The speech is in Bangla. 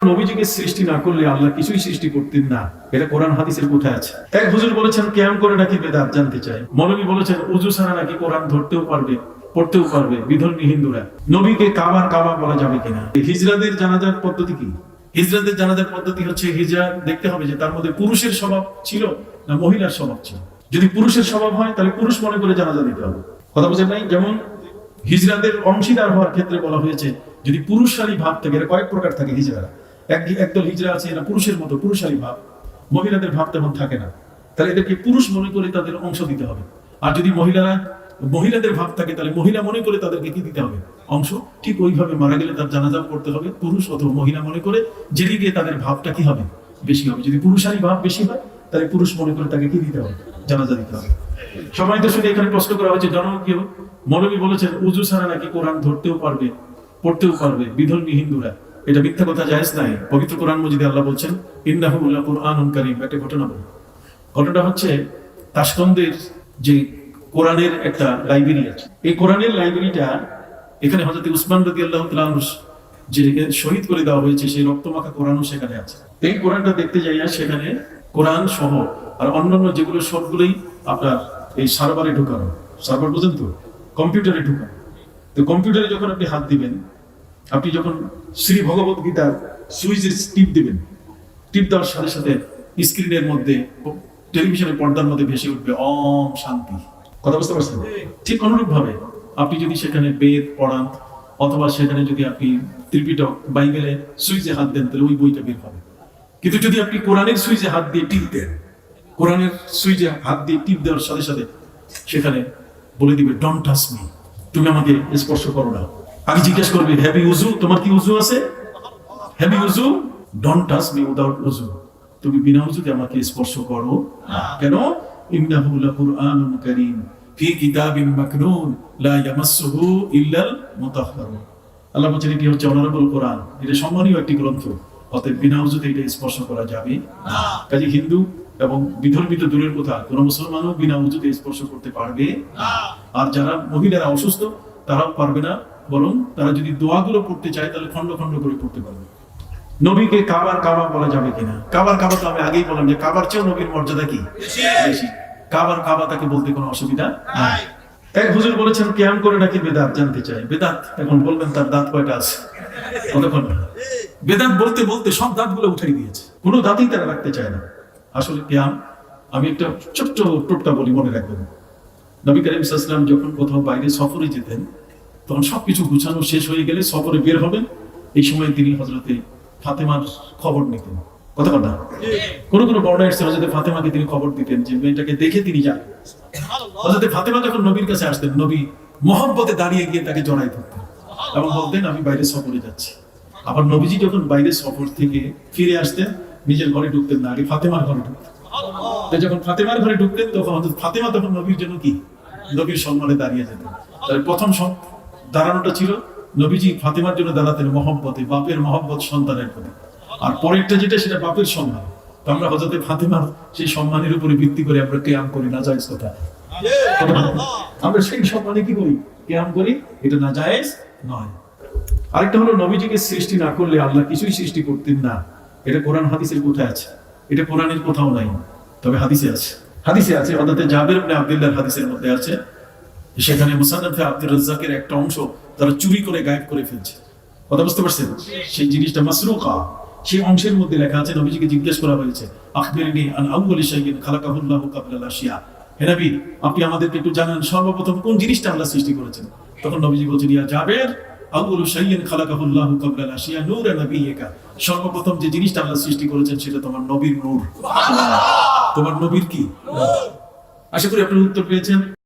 নবীজিকে সৃষ্টি না করলে আল্লাহ কিছুই সৃষ্টি করতেন না। এটা কোরআন হাদিসের কোথায় আছে? এক হুজুর বলেছেন কিয়াম করে নাকি বেদাত জানতে চাই। মৌলভী বলেছেন উজু ছাড়া নাকি কোরআন ধরতেও পারবে পড়তেও পারবে বিধর্মী হিন্দুরা। নবীকে কাবা বলা যাবে কিনা? হিজরাদের জানাজার পদ্ধতি কি? হিজরাদের জানাজার পদ্ধতি হচ্ছে হিজরা দেখতে হবে যে তার মধ্যে পুরুষের স্বভাব ছিল না মহিলার স্বভাব ছিল। যদি পুরুষের স্বভাব হয় তাহলে পুরুষ মনে করে জানাজা দিতে হবে। কথা বুঝেন নাই? যেমন হিজরাদের অংশীদার হওয়ার ক্ষেত্রে বলা হয়েছে যদি পুরুষালী ভাব থাকে, এটা কয়েক প্রকার থাকে হিজরা। একদল হিজরা আছে এরা পুরুষের মতো পুরুষালী ভাব, মহিলাদের ভাব তেমন থাকে না, তাহলে এদেরকে পুরুষ মনে করে তাদের অংশ দিতে হবে। আর যদি মহিলাদের ভাব থাকে তাহলে মহিলা মনে করে তাদেরকে কি দিতে হবে? অংশ। ঠিক ওইভাবে মারা গেলে তার জানাজা করতে হবে পুরুষ অথবা মহিলা মনে করে, যেদিকে তাদের ভাবটা কি হবে? বেশি হবে। যদি পুরুষালী ভাব বেশি হয় তাহলে পুরুষ মনে করে তাকে কি দিতে হবে? জানাজা দিতে হবে। সবাই তো শুনে এখানে প্রশ্ন করা হচ্ছে জনপ্রিয় মৌলভী বলেছেন উজু ছাড়া নাকি কোরআন ধরতেও পারবে পড়তেও পারবে বিধর্মী হিন্দুরা। এটা মিথ্যা কথা, জায়েজ নাই। পবিত্র কোরআন মজিদে আল্লাহ বলছেন ইন্নাহু লাকুরআনুন কারীম। একটা ঘটনা বলি। ঘটনাটা হচ্ছে তাশকন্দের যে কোরআনের একটা লাইব্রেরি আছে, এই কোরআনের লাইব্রেরিটা এখানে হযরত উসমান রাদিয়াল্লাহু তাআলা আনহু যে শহীদ করে দেওয়া হয়েছে সেই রক্তমাখা কোরআনও সেখানে আছে। এই কোরআনটা দেখতে যাইয়া সেখানে কোরআন সহ আর অন্যান্য যেগুলো সবগুলোই আপনার এই সার্ভারে ঢুকানো। সার্ভার বুঝেন তো? কম্পিউটারে ঢুকানো। তো কম্পিউটারে যখন আপনি হাত দিবেন, আপনি যখন শ্রী ভগবত গীতার সুইচে টিপ দিবেন, টিপ দেওয়ার সাথে সাথে স্ক্রিনের মধ্যে টেলিভিশনের পর্দার মধ্যে ভেসে উঠবে ওম শান্তি। কথা বুঝতে পারছেন? ঠিক অনুরূপ ভাবে আপনি যদি সেখানে বেদ পড়ান অথবা সেখানে যদি আপনি ত্রিপিটক বাইবেলে সুইচে হাত দেন তাহলে ওই বইটা বের হবে। কিন্তু যদি আপনি কোরআনের সুইচে হাত দিয়ে টিপ দেন, কোরআনের সুইচে হাত দিয়ে টিপ দেওয়ার সাথে সাথে সেখানে বলে দিবে ডোন্ট টাচ মি, তুমি আমাকে স্পর্শ করো না। আগে জিজ্ঞেস করবে হ্যাভ ইউ উযু, তোমার কি উযু আছে? হ্যাভ ইউ উযু? ডোন্ট টাচ মি উইদাউট উযু, তুমি বিনা উযুতে আমাকে স্পর্শ করো না। কেন? ইন্নাহু লাকুরআনুন কারীম ফি কিতাবিন মাকনুন লা ইয়ামাসসুহু ইল্লাল মুতাহহারুন। আল্লাহ বলেন এটি হচ্ছে অনারেবল কোরআন, এটা সম্মানীয় একটি গ্রন্থ, অতএব বিনা উযুতে এটা স্পর্শ করা যাবে না। কাজে হিন্দু এবং বিধর্মী তো দূরের কথা, কোন মুসলমানও বিনা উযুতে স্পর্শ করতে পারবে না। আর যারা মহিলারা অসুস্থ তারাও পারবে না, বরং তারা যদি দোয়াগুলো পড়তে চায় তাহলে খন্ড খন্ড করে পড়তে পারবে। নবীকে কাবা বলা যাবে কিনা? কাবা তো আমি আগেই বললাম যে কাবার চেয়েও নবীর মর্যাদা কি বেশি। কাবা তাকে বলতে কোনো অসুবিধা নাই। এক হুজুর বলেছেন কিয়াম করে নাকি বেদাত জানতে চাই। বেদাত এখন বলবেন তার দাঁত কয়টা আছে? কতক্ষণ বেদাত বলতে বলতে সব দাঁতগুলো উঠাই দিয়েছে, কোনো দাঁতই তারা রাখতে চায় না। আসলে কিয়াম, আমি একটা ছোট্ট টোটকা বলি, মনে রাখবেন। নবী করিম সাল্লাল্লাহু আলাইহি ওয়াসাল্লাম যখন কোথাও বাইরে সফরে যেতেন তখন সবকিছু গুছানো শেষ হয়ে গেলে সফরে বের হবেন, এই সময় তিনি হযরতে ফাতেমার খবর নিতেন। কথা কথা কোন বর্ণায় এসেছে হযরতে ফাতেমাকে তিনি খবর দিতেন যে মেয়েটাকে দেখে তিনি যান। হযরতে ফাতেমা যখন নবীর কাছে আসতেন নবী মহব্বতে দাঁড়িয়ে গিয়ে তাকে জড়াই ধরতেন এবং বলতেন আমি বাইরে সফরে যাচ্ছি। আবার নবীজি যখন বাইরে সফর থেকে ফিরে আসতেন নিজের ঘরে ঢুকতেন না, আগে ফাতেমার ঘরে ঢুকতেন। যখন ফাতেমার ঘরে ঢুকতেন তখন ফাতেমা তখন নবীর জন্য কি নবীর সম্মানে দাঁড়িয়ে যেতেন। তার প্রথম দাঁড়ানোটা ছিল নবীজি ফাতেমার জন্য দাঁড়াতেন মহব্বতে, বাপের মহব্বত সন্তানের প্রতি। আর পরেরটা যেটা সেটা বাপের সম্মান। তো আমরা হযরতে ফাতেমার সেই সম্মানের উপরে ভিত্তি করে আমরা কিয়াম করি, না জায়েজ কথা। আমরা সেই সম্মানে কি করি? কিয়াম করি, এটা না জায়েজ নয়। আরেকটা হলো নবীজিকে সৃষ্টি না করলে আল্লাহ কিছুই সৃষ্টি করতেন না। এটা কোরআন হাদিসের কোথায় আছে? এটা কোরআনের কোথাও নাই, তবে হাদিসে আছে। হাদিসে আছে হযরতে জাবের ইবনে আব্দুল্লাহর হাদিসের মধ্যে আছে, সেখানে মুসান্নাফে আব্দুর রাজ্জাকের একটা অংশ তারা চুরি করে গায়েব করে ফেলছে। কথা বুঝতে পারছেন? সেই জিনিসটা মাসরুকা, সেই অংশের মধ্যে লেখা আছে। নবীজিকে জিজ্ঞেস করা হয়েছে আখবিরনি আন আউয়ালি শাইইন খালাকাহুল্লাহু ক্বাবলা আল-আশিয়া, হে নবী আপনি আমাদেরকে একটু জানান সর্বপ্রথম কোন জিনিসটা আল্লাহ সৃষ্টি করেছেন। তখন নবীজি বলছেন ইয়া জাবের আউয়ালু শাইইন খালাকাহুল্লাহু ক্বাবলা আল-আশিয়া নূরা নবিয়্যিকা, সর্বপ্রথম যে জিনিসটা আল্লাহ সৃষ্টি করেছেন সেটা তোমার নবীর নূর। সুবহানাল্লাহ। তোমার নবীর কি? আশা করি আপনি উত্তর পেয়েছেন।